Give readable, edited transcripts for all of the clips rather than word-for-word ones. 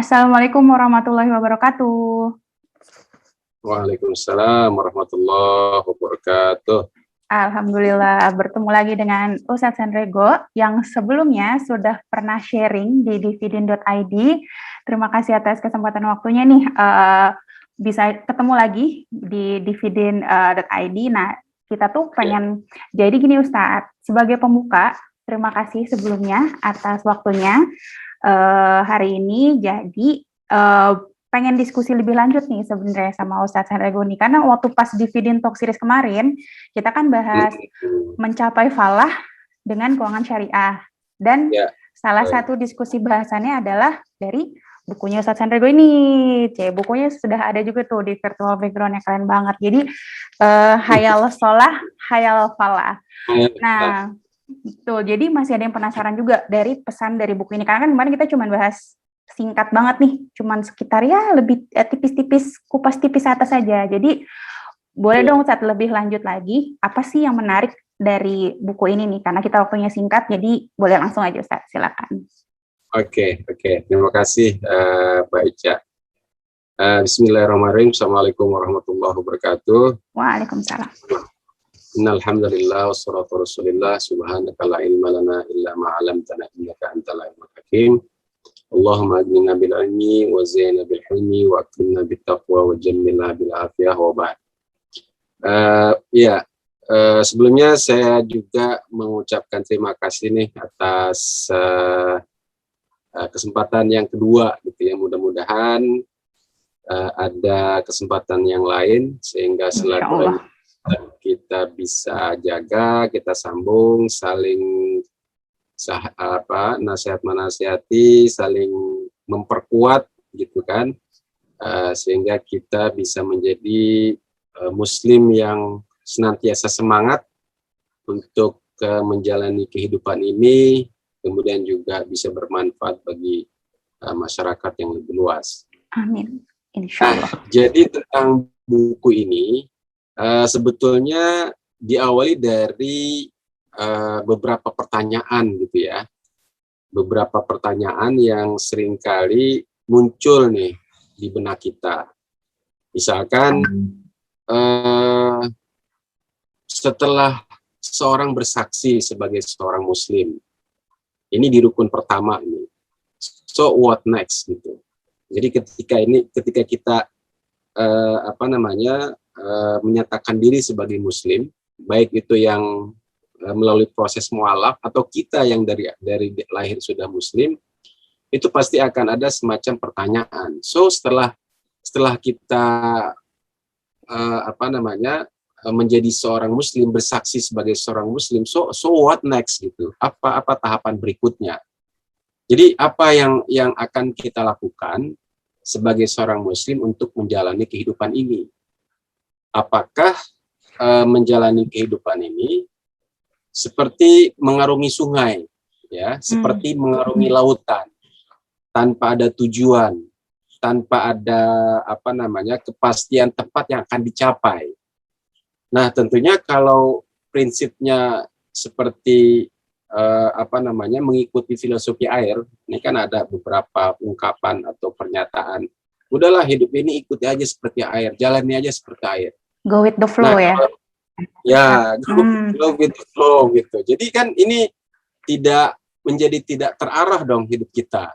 Assalamualaikum warahmatullahi wabarakatuh. Waalaikumsalam warahmatullahi wabarakatuh. Alhamdulillah bertemu lagi dengan Ustadz Sandrego yang sebelumnya sudah pernah sharing di dividen.id. Terima kasih atas kesempatan waktunya nih, bisa ketemu lagi di dividen.id. Nah, kita tuh pengen, jadi gini Ustadz, sebagai pembuka, terima kasih sebelumnya atas waktunya hari ini. Jadi pengen diskusi lebih lanjut nih sebenarnya sama Ustadz Sandrego nih, karena waktu pas dividen talk series kemarin kita kan bahas mencapai falah dengan keuangan syariah, dan salah satu diskusi bahasannya adalah dari bukunya Ustadz Sandrego ini. Bukunya sudah ada juga tuh di virtual background, yang keren banget. Jadi hayal sholah, hayal falah. Nah, tuh, jadi masih ada yang penasaran juga dari pesan dari buku ini, karena kan kemarin kita cuma bahas singkat banget nih, cuman sekitar ya lebih tipis-tipis, kupas tipis atas saja. Jadi boleh dong Ustadz lebih lanjut lagi, apa sih yang menarik dari buku ini nih, karena kita waktunya singkat, jadi boleh langsung aja Ustadz, silakan. Oke. Terima kasih Mbak Ica. Bismillahirrahmanirrahim. Assalamualaikum warahmatullahi wabarakatuh. Waalaikumsalam. Innalhamdulillah wassalatu rasulillah subhanaka la ilma lana illa ma 'allamtana innaka antal alimul hakim. Allahumma aghnina bil ilmi wa zina bil hilmi wa akrimna bit taqwa wa jammilna bil afiyah wa ba'd. Sebelumnya saya juga mengucapkan terima kasih nih atas kesempatan yang kedua gitu ya. Mudah-mudahan ada kesempatan yang lain sehingga silaturahmi kita bisa jaga, kita sambung, saling nasihat-menasihati, saling memperkuat gitu kan, sehingga kita bisa menjadi muslim yang senantiasa semangat untuk menjalani kehidupan ini, kemudian juga bisa bermanfaat bagi masyarakat yang lebih luas. Amin, insya Allah. Jadi tentang buku ini sebetulnya diawali dari beberapa pertanyaan gitu ya, beberapa pertanyaan yang seringkali muncul nih di benak kita. Misalkan setelah seorang bersaksi sebagai seorang muslim, ini di rukun pertama ini, so what next gitu. Jadi ketika kita menyatakan diri sebagai muslim, baik itu yang melalui proses mualaf atau kita yang dari lahir sudah muslim, itu pasti akan ada semacam pertanyaan. So setelah kita menjadi seorang muslim, bersaksi sebagai seorang muslim, so what next gitu? Apa tahapan berikutnya? Jadi apa yang akan kita lakukan sebagai seorang muslim untuk menjalani kehidupan ini? Apakah menjalani kehidupan ini seperti mengarungi sungai, ya, seperti mengarungi lautan, tanpa ada tujuan, tanpa ada kepastian tempat yang akan dicapai. Nah, tentunya kalau prinsipnya seperti mengikuti filosofi air, ini kan ada beberapa ungkapan atau pernyataan, udahlah hidup ini ikuti aja seperti air, jalani aja seperti air. Go with the flow, ya. Ya, go with the flow gitu. Jadi kan ini tidak terarah dong hidup kita.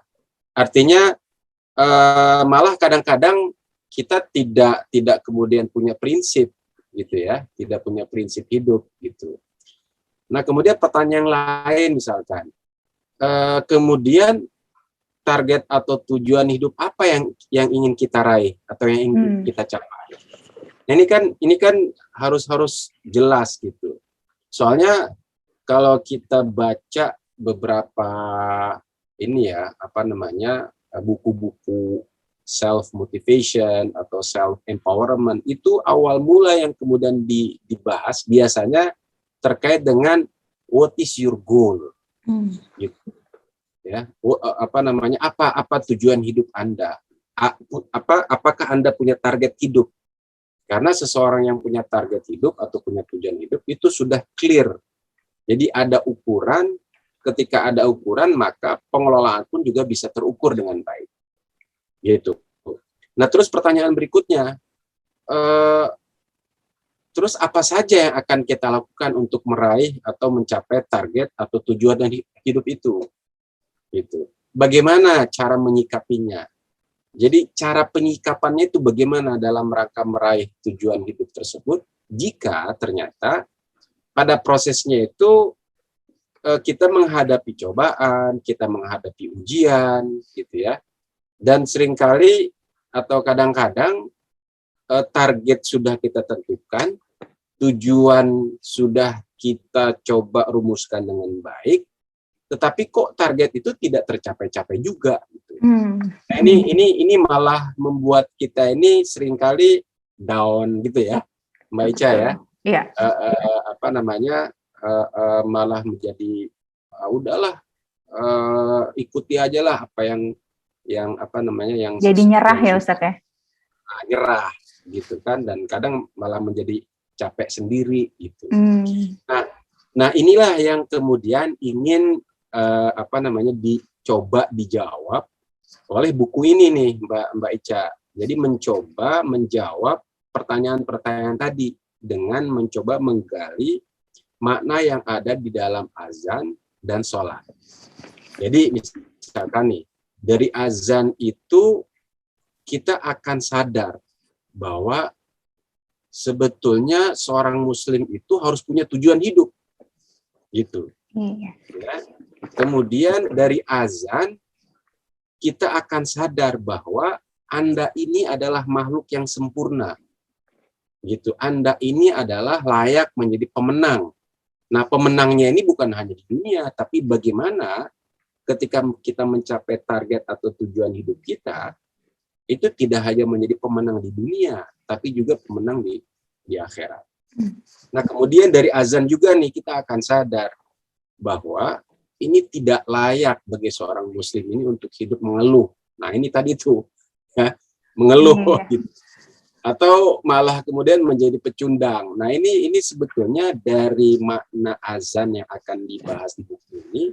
Artinya malah kadang-kadang kita tidak kemudian punya prinsip gitu ya, tidak punya prinsip hidup gitu. Nah, kemudian pertanyaan lain misalkan, kemudian target atau tujuan hidup apa yang ingin kita raih atau yang ingin kita capai. Nah, ini kan harus jelas gitu. Soalnya kalau kita baca beberapa buku-buku self motivation atau self empowerment, itu awal mula yang kemudian dibahas biasanya terkait dengan what is your goal, gitu ya. Apa tujuan hidup Anda? Apakah Anda punya target hidup? Karena seseorang yang punya target hidup atau punya tujuan hidup itu sudah clear. Jadi ada ukuran, ketika ada ukuran maka pengelolaan pun juga bisa terukur dengan baik. gitu. Nah, terus pertanyaan berikutnya, terus apa saja yang akan kita lakukan untuk meraih atau mencapai target atau tujuan dan hidup itu? Gitu. Bagaimana cara menyikapinya? Jadi cara penyikapannya itu bagaimana dalam rangka meraih tujuan hidup tersebut jika ternyata pada prosesnya itu kita menghadapi cobaan, kita menghadapi ujian, gitu ya. Dan seringkali atau kadang-kadang target sudah kita tentukan, tujuan sudah kita coba rumuskan dengan baik, tetapi kok target itu tidak tercapai-capai juga. Gitu. Nah, ini malah membuat kita ini seringkali down gitu ya, Mbak Ica ya. Iya. Apa namanya? Malah menjadi udahlah, ikuti aja lah apa yang apa namanya yang jadi nyerah ya Ustadz ya. Nyerah gitu kan, dan kadang malah menjadi capek sendiri gitu. Nah inilah yang kemudian ingin apa namanya dicoba dijawab oleh buku ini nih Mbak Ica. Jadi mencoba menjawab pertanyaan-pertanyaan tadi dengan mencoba menggali makna yang ada di dalam azan dan sholat. Jadi misalkan nih, dari azan itu kita akan sadar bahwa sebetulnya seorang muslim itu harus punya tujuan hidup. Gitu. Ya. Kemudian dari azan kita akan sadar bahwa Anda ini adalah makhluk yang sempurna. Gitu. Anda ini adalah layak menjadi pemenang. Nah, pemenangnya ini bukan hanya di dunia, tapi bagaimana ketika kita mencapai target atau tujuan hidup kita, itu tidak hanya menjadi pemenang di dunia, tapi juga pemenang di akhirat. Nah, kemudian dari azan juga nih kita akan sadar bahwa ini tidak layak bagi seorang muslim ini untuk hidup mengeluh. Nah, ini tadi tuh, ya, mengeluh. Gitu. Atau malah kemudian menjadi pecundang. Nah, ini sebetulnya dari makna azan yang akan dibahas di buku ini,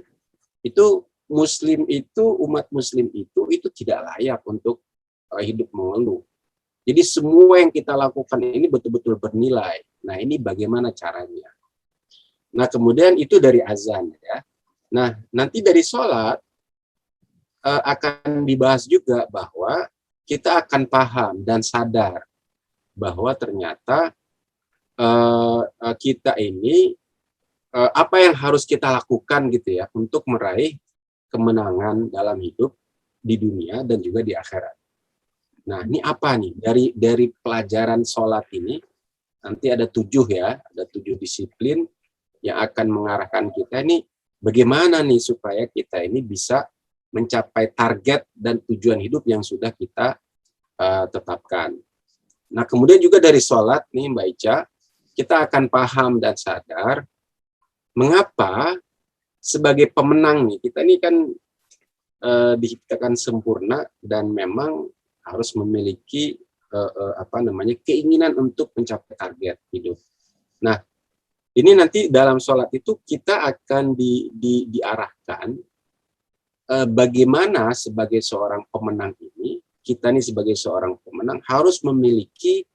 itu muslim itu, umat muslim itu tidak layak untuk hidup mengeluh. Jadi semua yang kita lakukan ini betul-betul bernilai. Nah, ini bagaimana caranya? Nah, kemudian itu dari azan ya. Nah, nanti dari sholat akan dibahas juga bahwa kita akan paham dan sadar bahwa ternyata kita ini apa yang harus kita lakukan gitu ya untuk meraih kemenangan dalam hidup di dunia dan juga di akhirat. Nah, ini apa nih dari pelajaran sholat ini? Nanti ada 7 ya, ada 7 disiplin yang akan mengarahkan kita ini bagaimana nih supaya kita ini bisa mencapai target dan tujuan hidup yang sudah kita tetapkan. Nah, kemudian juga dari sholat nih Mbak Ica, kita akan paham dan sadar mengapa sebagai pemenang nih, kita ini kan diciptakan sempurna dan memang harus memiliki apa namanya keinginan untuk mencapai target hidup. Nah, ini nanti dalam sholat itu kita akan diarahkan bagaimana sebagai seorang pemenang ini, kita nih sebagai seorang pemenang harus memiliki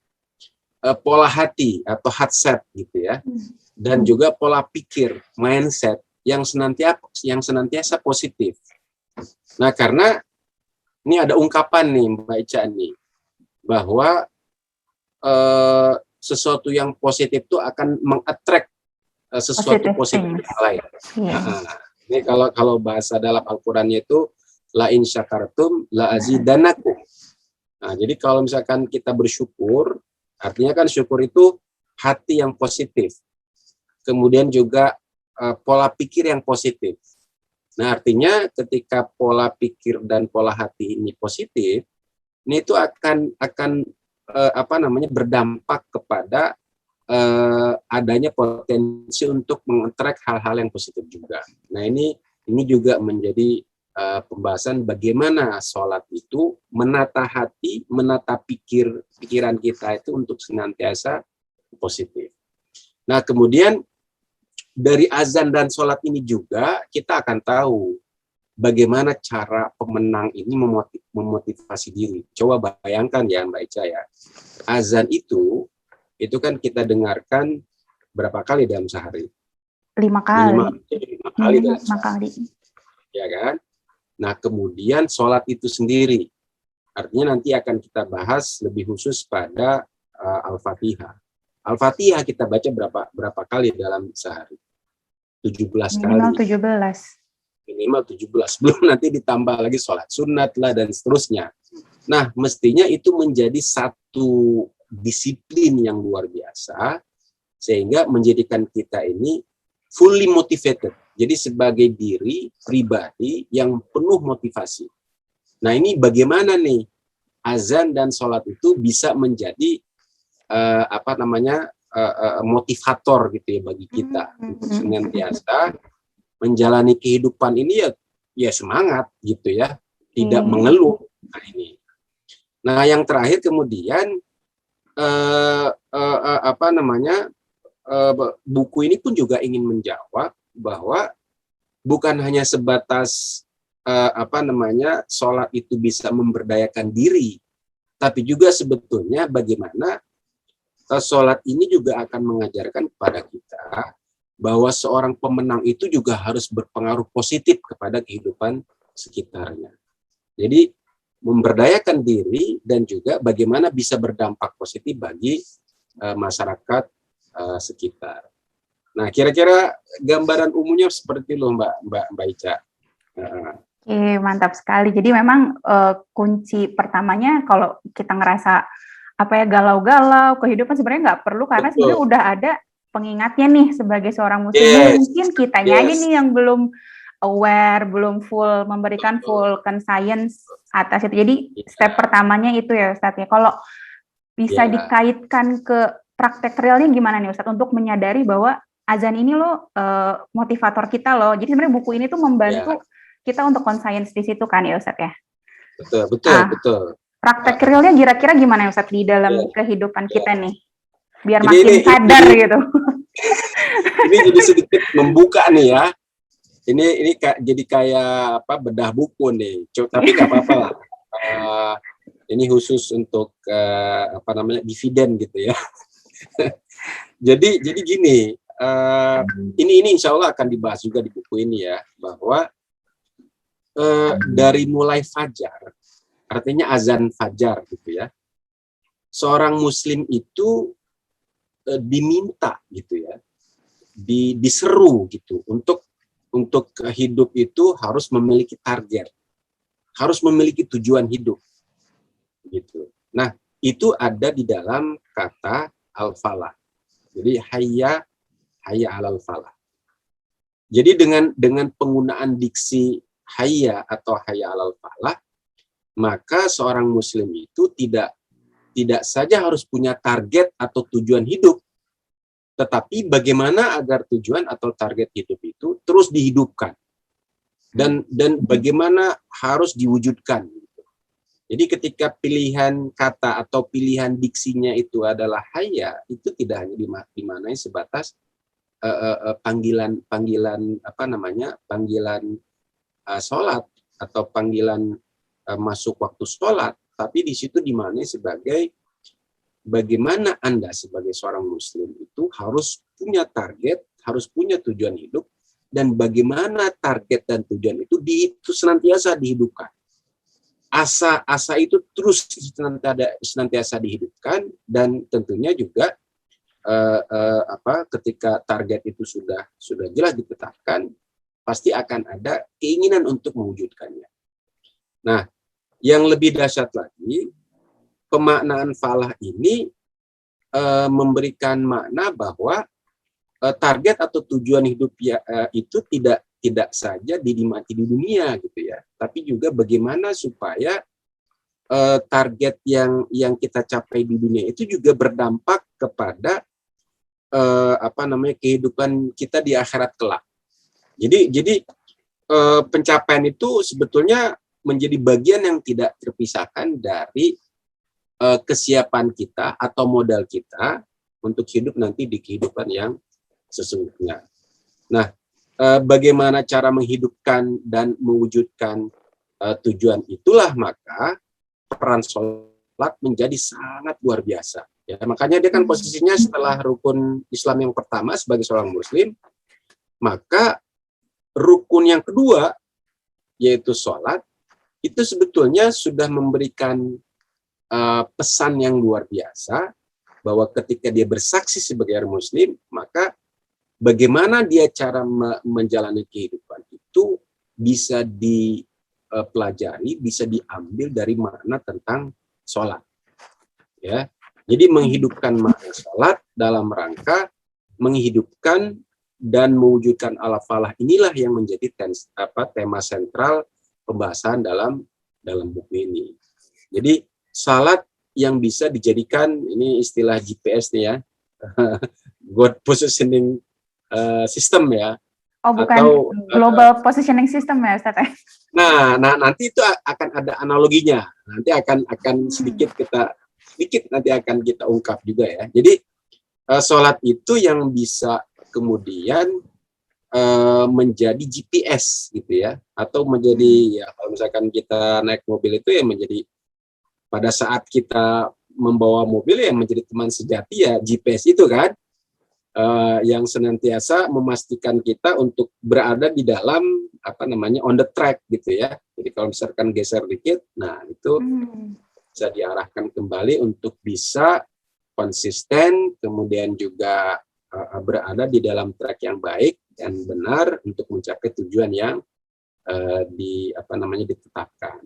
pola hati atau headset gitu ya, dan juga pola pikir mindset yang senantiasa positif. Nah, karena ini ada ungkapan nih Mbak Ica nih bahwa sesuatu yang positif itu akan mengattract sesuatu positif yang lain. Nah, ini kalau bahasa dalam Al-Qur'annya itu la in syakartum la azidanakum. Nah, jadi kalau misalkan kita bersyukur, artinya kan syukur itu hati yang positif. Kemudian juga pola pikir yang positif. Nah, artinya ketika pola pikir dan pola hati ini positif, ini itu akan apa namanya berdampak kepada adanya potensi untuk mengattract hal-hal yang positif juga. Nah, ini juga menjadi pembahasan bagaimana sholat itu menata hati, menata pikiran kita itu untuk senantiasa positif. Nah, kemudian dari azan dan sholat ini juga kita akan tahu bagaimana cara pemenang ini memotivasi diri. Coba bayangkan ya Mbak Ica ya, azan itu kan kita dengarkan berapa kali dalam sehari? 5 kali. Minimal 5 kali dalam 5 sehari. kali. Ya kan? Nah, kemudian sholat itu sendiri. Artinya nanti akan kita bahas lebih khusus pada Al-Fatihah. Al-Fatihah kita baca berapa kali dalam sehari? 17 Minimal kali. 17. Minimal 17. Belum nanti ditambah lagi sholat sunat lah dan seterusnya. Nah, mestinya itu menjadi satu disiplin yang luar biasa sehingga menjadikan kita ini fully motivated. Jadi sebagai diri pribadi yang penuh motivasi. Nah, ini bagaimana nih azan dan sholat itu bisa menjadi motivator gitu ya bagi kita untuk senantiasa menjalani kehidupan ini ya semangat gitu ya, tidak mengeluh. Nah, ini. Nah, yang terakhir kemudian buku ini pun juga ingin menjawab bahwa bukan hanya sebatas sholat itu bisa memberdayakan diri, tapi juga sebetulnya bagaimana sholat ini juga akan mengajarkan kepada kita bahwa seorang pemenang itu juga harus berpengaruh positif kepada kehidupan sekitarnya. Jadi memberdayakan diri dan juga bagaimana bisa berdampak positif bagi masyarakat sekitar. Nah, kira-kira gambaran umumnya seperti itu, Mbak Ica. Oke, mantap sekali. Jadi memang kunci pertamanya kalau kita ngerasa galau-galau, kehidupan sebenarnya nggak perlu karena sebenarnya udah ada pengingatnya nih sebagai seorang muslim. Mungkin kitanya aja nih yang belum aware, belum full memberikan full conscience atas itu. Jadi step pertamanya itu ya Ustadz ya. Kalau bisa dikaitkan ke praktek realnya gimana nih Ustadz untuk menyadari bahwa azan ini loh motivator kita loh. Jadi sebenarnya buku ini tuh membantu kita untuk conscience di situ kan ya Ustadz ya. Betul. Praktek realnya kira-kira gimana ya Ustadz di dalam kehidupan kita nih? Biar makin sadar gitu. Ini jadi sedikit membuka nih ya. Ini jadi kayak bedah buku nih. Tapi nggak apa-apa lah. Ini khusus untuk dividen gitu ya. jadi gini. Ini insya Allah akan dibahas juga di buku ini ya, bahwa dari mulai fajar, artinya azan fajar gitu ya, seorang muslim itu diminta gitu ya, diseru gitu untuk hidup itu harus memiliki target, harus memiliki tujuan hidup gitu. Nah, itu ada di dalam kata al-falah. Jadi hayya alal falah. Jadi dengan penggunaan diksi hayya atau hayya alal falah, maka seorang muslim itu tidak saja harus punya target atau tujuan hidup, tetapi bagaimana agar tujuan atau target hidup itu terus dihidupkan dan bagaimana harus diwujudkan. Jadi ketika pilihan kata atau pilihan diksinya itu adalah hayya, itu tidak hanya dimaknai sebatas panggilan sholat atau panggilan masuk waktu sholat, tapi di situ dimaknai sebagai bagaimana Anda sebagai seorang muslim itu harus punya target, harus punya tujuan hidup, dan bagaimana target dan tujuan itu senantiasa dihidupkan. Asa itu terus senantiasa dihidupkan, dan tentunya juga ketika target itu sudah jelas ditetapkan, pasti akan ada keinginan untuk mewujudkannya. Nah, yang lebih dahsyat lagi, pemaknaan falah ini memberikan makna bahwa target atau tujuan hidup itu tidak saja dinikmati di dunia gitu ya, tapi juga bagaimana supaya target yang kita capai di dunia itu juga berdampak kepada kehidupan kita di akhirat kelak. Jadi pencapaian itu sebetulnya menjadi bagian yang tidak terpisahkan dari kesiapan kita atau modal kita untuk hidup nanti di kehidupan yang sesungguhnya. Nah, bagaimana cara menghidupkan dan mewujudkan tujuan itulah maka peran sholat menjadi sangat luar biasa. Ya, makanya dia kan posisinya setelah rukun Islam yang pertama sebagai seorang Muslim, maka rukun yang kedua yaitu sholat itu sebetulnya sudah memberikan pesan yang luar biasa bahwa ketika dia bersaksi sebagai orang Muslim, maka bagaimana dia cara menjalani kehidupan itu bisa dipelajari, bisa diambil dari makna tentang sholat. Ya, jadi menghidupkan makna sholat dalam rangka menghidupkan dan mewujudkan al-falah inilah yang menjadi tema sentral pembahasan dalam buku ini. Jadi salat yang bisa dijadikan, ini istilah GPS nih ya, God Positioning System ya. Oh, bukan atau Global Positioning System ya, Ustaz? Nah, nanti itu akan ada analoginya. Nanti akan sedikit nanti akan kita ungkap juga ya. Jadi sholat itu yang bisa kemudian menjadi GPS gitu ya, atau menjadi ya kalau misalkan kita naik mobil itu ya menjadi pada saat kita membawa mobil yang menjadi teman sejati ya GPS itu kan, yang senantiasa memastikan kita untuk berada di dalam on the track gitu ya. Jadi kalau misalkan geser dikit, nah itu bisa diarahkan kembali untuk bisa konsisten, kemudian juga berada di dalam track yang baik dan benar untuk mencapai tujuan yang ditetapkan.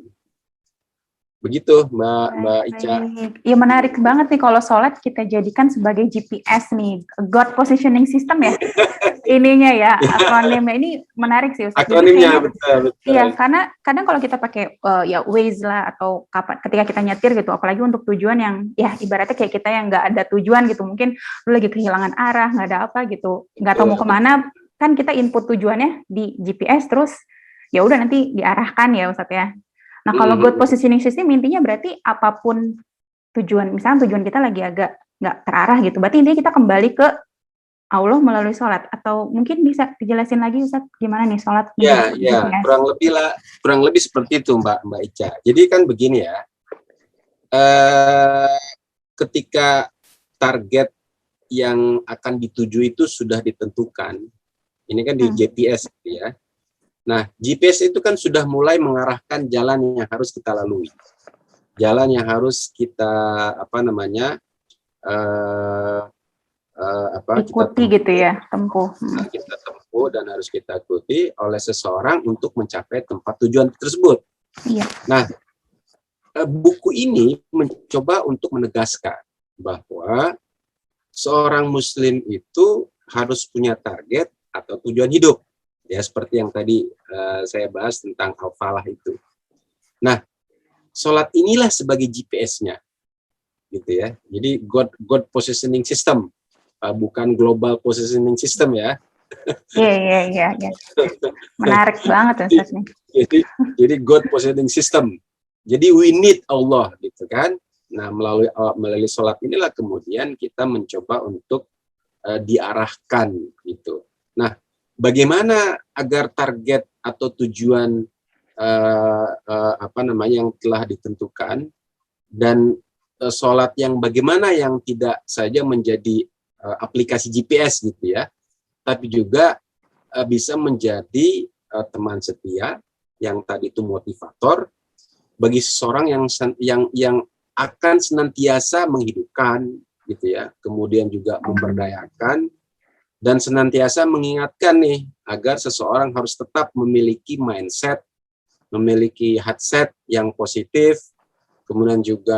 Begitu Mbak Ica. Iya, menarik banget nih kalau sholat kita jadikan sebagai GPS nih, God Positioning System ya. Ininya ya, akronimnya ini menarik sih Ustaz. Akronimnya betul. Iya, karena kadang kalau kita pakai ya Waze lah atau ketika kita nyetir gitu, apalagi untuk tujuan yang ya ibaratnya kayak kita yang nggak ada tujuan gitu, mungkin lu lagi kehilangan arah, nggak ada apa gitu, nggak tahu mau kemana, kan kita input tujuannya di GPS terus ya udah nanti diarahkan ya Ustaz ya. Nah, kalau God Positioning System intinya berarti apapun tujuan, misalnya tujuan kita lagi agak nggak terarah gitu, berarti intinya kita kembali ke Allah melalui sholat. Atau mungkin bisa dijelasin lagi Ustaz gimana nih sholat? Ya, kurang lebih seperti itu Mbak Ica. Jadi kan begini ya, ketika target yang akan dituju itu sudah ditentukan, ini kan di GPS ya. Nah, GPS itu kan sudah mulai mengarahkan jalan yang harus kita lalui, jalan yang harus kita ikuti gitu ya, tempuh. Kita tempuh dan harus kita ikuti oleh seseorang untuk mencapai tempat tujuan tersebut. Iya. Nah, buku ini mencoba untuk menegaskan bahwa seorang Muslim itu harus punya target atau tujuan hidup. Ya, seperti yang tadi saya bahas tentang al-falah itu. Nah, sholat inilah sebagai GPS-nya, gitu ya. Jadi God Positioning System, bukan Global Positioning System ya. Iya. Menarik banget Ustaz nih. Jadi God Positioning System. Jadi we need Allah, gitu kan. Nah, melalui sholat inilah kemudian kita mencoba untuk diarahkan, gitu. Nah, bagaimana agar target atau tujuan yang telah ditentukan dan sholat yang bagaimana yang tidak saja menjadi aplikasi GPS gitu ya, tapi juga bisa menjadi teman setia yang tadi itu motivator bagi seseorang yang akan senantiasa menghidupkan gitu ya, kemudian juga memberdayakan dan senantiasa mengingatkan nih agar seseorang harus tetap memiliki mindset, memiliki headset yang positif, kemudian juga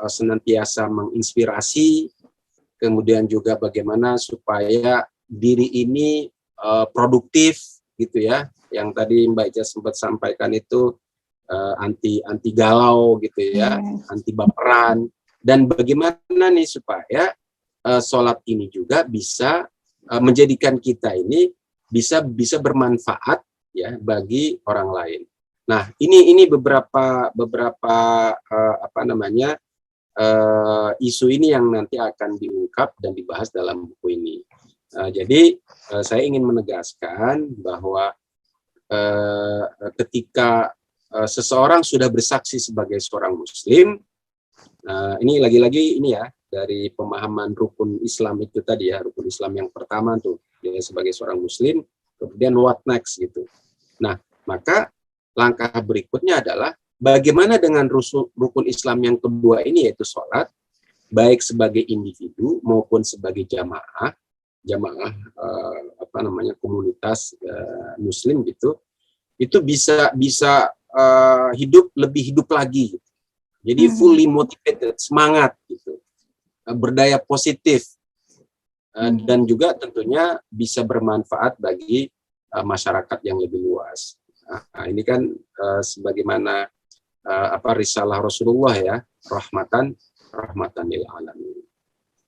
senantiasa menginspirasi, kemudian juga bagaimana supaya diri ini produktif gitu ya, yang tadi Mbak Ica sempat sampaikan itu anti galau gitu ya, anti baperan, dan bagaimana nih supaya sholat ini juga bisa menjadikan kita ini bisa bermanfaat ya bagi orang lain. Nah, ini beberapa isu ini yang nanti akan diungkap dan dibahas dalam buku ini. Jadi saya ingin menegaskan bahwa ketika seseorang sudah bersaksi sebagai seorang Muslim, ini lagi-lagi ini ya dari pemahaman rukun Islam itu tadi ya, rukun Islam yang pertama tuh dia sebagai seorang Muslim, kemudian what next gitu. Nah, maka langkah berikutnya adalah bagaimana dengan rukun Islam yang kedua ini, yaitu sholat, baik sebagai individu maupun sebagai jamaah komunitas Muslim gitu, itu bisa hidup lagi. Jadi fully motivated, semangat gitu, berdaya positif, dan juga tentunya bisa bermanfaat bagi masyarakat yang lebih luas. Nah, ini kan sebagaimana risalah Rasulullah ya, rahmatan lil alamin.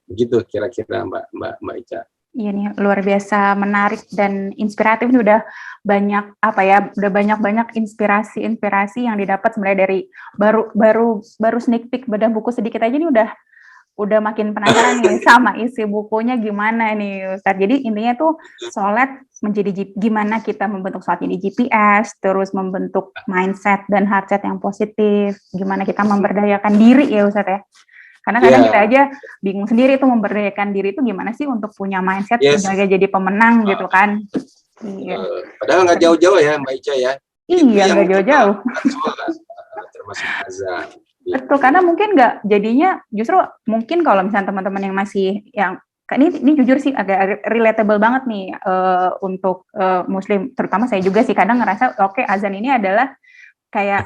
Begitu kira-kira Mbak Ica. Iya nih, luar biasa menarik dan inspiratif. Ini udah banyak banyak inspirasi yang didapat sebenarnya dari baru sneak peek bedah buku sedikit aja nih udah makin penasaran nih sama isi bukunya gimana nih Ustadz. Jadi intinya tuh sholat menjadi gimana kita membentuk sholat jadi GPS, terus membentuk mindset dan heart set yang positif, gimana kita memberdayakan diri ya Ustadz ya. Karena kadang kita aja bingung sendiri tuh memberdayakan diri itu gimana sih untuk punya mindset sebagai jadi pemenang gitu kan. Padahal nggak jauh-jauh ya Mbak Ica ya. Iya, nggak jauh-jauh. Termasuk azan. Betul, karena mungkin nggak jadinya justru mungkin kalau misalnya teman-teman yang masih yang ini jujur sih agak relatable banget nih untuk Muslim, terutama saya juga sih kadang ngerasa oke, azan ini adalah kayak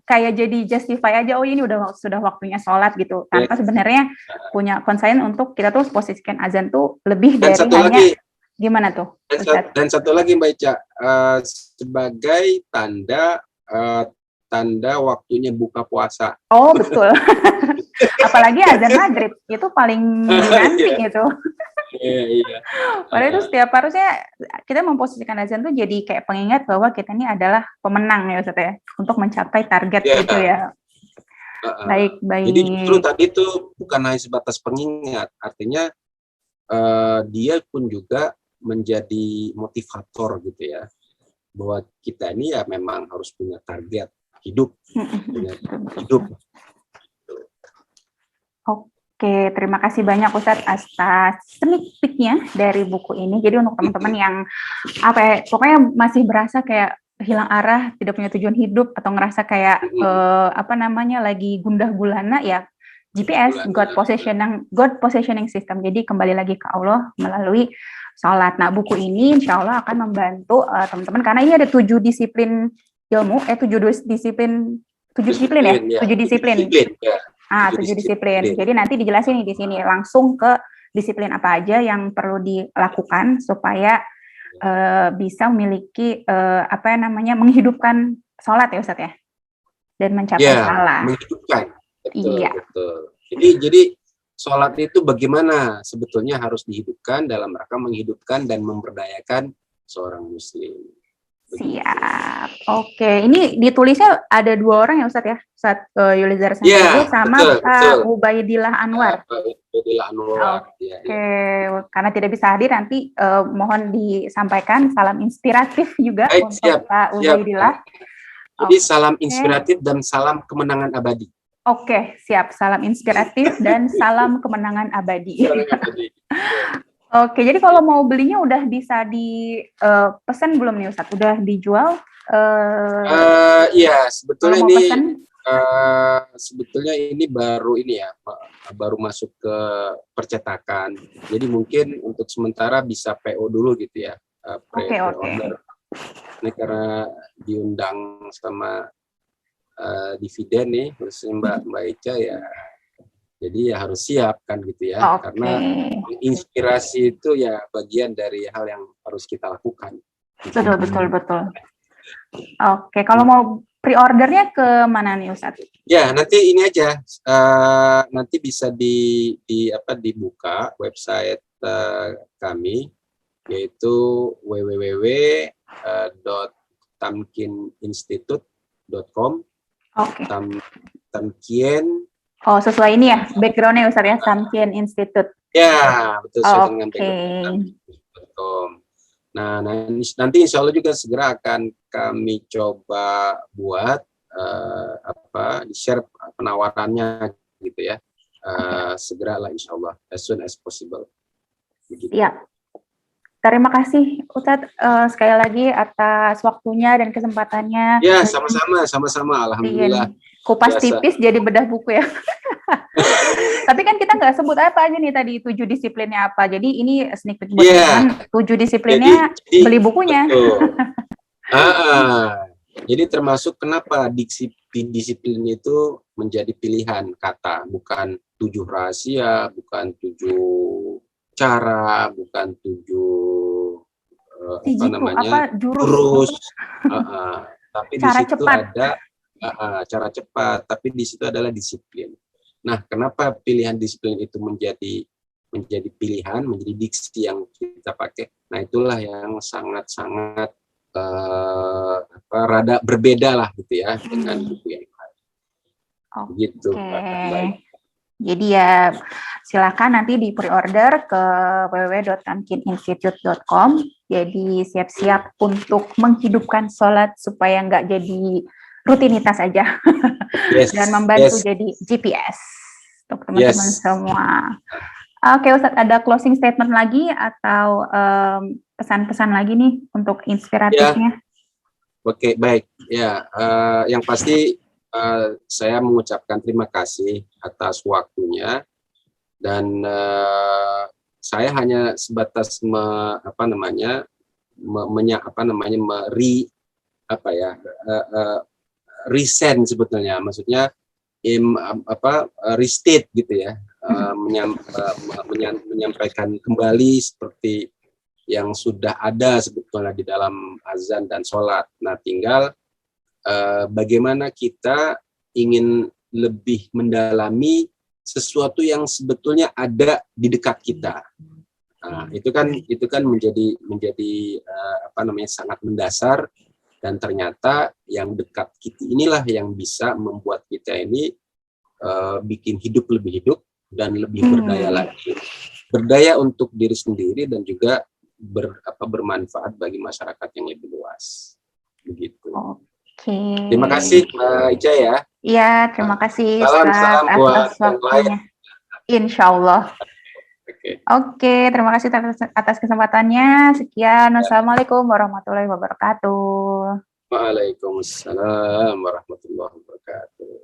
kayak jadi justify aja, ini sudah waktunya sholat gitu, tanpa sebenarnya punya concern untuk kita tuh posisikan azan tuh lebih dari hanya gimana tuh. Dan satu lagi Mbak Ica, sebagai tanda waktunya buka puasa. Oh betul. Apalagi azan maghrib itu paling dinanti gitu. Iya. Padahal itu harusnya kita memposisikan azan tuh jadi kayak pengingat bahwa kita ini adalah pemenang ya Ustaz ya, untuk mencapai target gitu ya. Baik. Jadi justru tadi itu bukan hanya sebatas pengingat, artinya dia pun juga menjadi motivator gitu ya, bahwa kita ini ya memang harus punya target hidup. Oke, terima kasih banyak Ustadz atas sneak peek-nya dari buku ini. Jadi untuk teman-teman yang pokoknya masih berasa kayak hilang arah, tidak punya tujuan hidup atau ngerasa kayak lagi gundah gulana ya, GPS, God Positioning System. Jadi kembali lagi ke Allah melalui sholat. Nah, buku ini insya Allah akan membantu teman-teman karena ini ada 7 disiplin ilmu, 7 disiplin ya. 7 disiplin. 7 disiplin. Jadi nanti dijelasin nih di sini langsung ke disiplin apa aja yang perlu dilakukan supaya bisa memiliki menghidupkan sholat ya Ustaz ya, dan mencapai salah. Menghidupkan. Betul. Jadi sholat itu bagaimana sebetulnya harus dihidupkan dalam rangka menghidupkan dan memberdayakan seorang Muslim. Siap. Oke, ini ditulisnya ada 2 orang ya Ustadz ya, Ustadz Yulizar Sanjaya sama Pak Ubaidillah Anwar. Ubaidillah Anwar. Oke, karena tidak bisa hadir nanti mohon disampaikan salam inspiratif juga untuk Pak Ubaidillah. Jadi salam inspiratif dan salam kemenangan abadi. Oke, siap. Salam inspiratif dan salam kemenangan abadi. Oke, jadi kalau mau belinya udah bisa dipesan belum nih Ustadz? Udah dijual? Iya, sebetulnya ini baru masuk ke percetakan. Jadi mungkin untuk sementara bisa PO dulu gitu ya. Pre-order. Ini karena diundang sama dividen nih, terus Mbak Ica ya. Jadi ya harus siap kan gitu ya, karena inspirasi itu ya bagian dari hal yang harus kita lakukan. Betul. Oke, kalau mau pre-ordernya ke mana nih Ustadz? Ya nanti ini aja, nanti bisa dibuka website kami, yaitu www.tamkininstitute.com. Tamkien. Oh, sesuai ini ya, background-nya Ustadz ya, Tamkien Institute. Ya, betul, sesuai dengan Oke. background. Nah, nanti insya Allah juga segera akan kami coba buat di-share penawarannya gitu ya. Segera lah insya Allah, as soon as possible. Begitu. Ya. Terima kasih Ustadz sekali lagi atas waktunya dan kesempatannya. Ya, sama-sama. Alhamdulillah. Kupas Biasa. tipis jadi bedah buku ya. Tapi kan kita nggak sebut apa aja nih tadi 7 disiplinnya apa. Jadi ini sneak peek buat teman. 7 disiplinnya jadi, beli bukunya. Jadi termasuk kenapa disiplin itu menjadi pilihan kata, bukan 7 rahasia, bukan 7 cara, bukan 7 jurus. Tapi di situ ada cara cepat, tapi di situ adalah disiplin. Nah, kenapa pilihan disiplin itu menjadi pilihan, menjadi diksi yang kita pakai? Nah, itulah yang sangat-sangat rada berbeda lah gitu ya dengan buku yang lain. Gitu. Jadi ya silakan nanti di pre-order ke www.tamkininstitute.com. Jadi siap-siap untuk menghidupkan sholat supaya nggak jadi rutinitas aja dan membantu jadi GPS untuk teman-teman semua. Oke, Ustadz, ada closing statement lagi atau pesan-pesan lagi nih untuk inspiratifnya? Oke, baik. Ya, yang pasti saya mengucapkan terima kasih atas waktunya dan saya hanya sebatas resend sebetulnya, maksudnya restate gitu ya, menyampaikan kembali seperti yang sudah ada sebetulnya di dalam azan dan sholat. Nah, tinggal bagaimana kita ingin lebih mendalami sesuatu yang sebetulnya ada di dekat kita. Nah, itu kan menjadi sangat mendasar, dan ternyata yang dekat kita inilah yang bisa membuat kita ini bikin hidup lebih hidup dan lebih berdaya lagi. Berdaya untuk diri sendiri dan juga bermanfaat bagi masyarakat yang lebih luas. Begitu. Oke. Terima kasih Mbak Ica ya. Iya, terima kasih. Salam buat yang lain. Insya Allah. Oke, terima kasih atas kesempatannya. Sekian. Wassalamualaikum warahmatullahi wabarakatuh. Waalaikumsalam warahmatullahi wabarakatuh.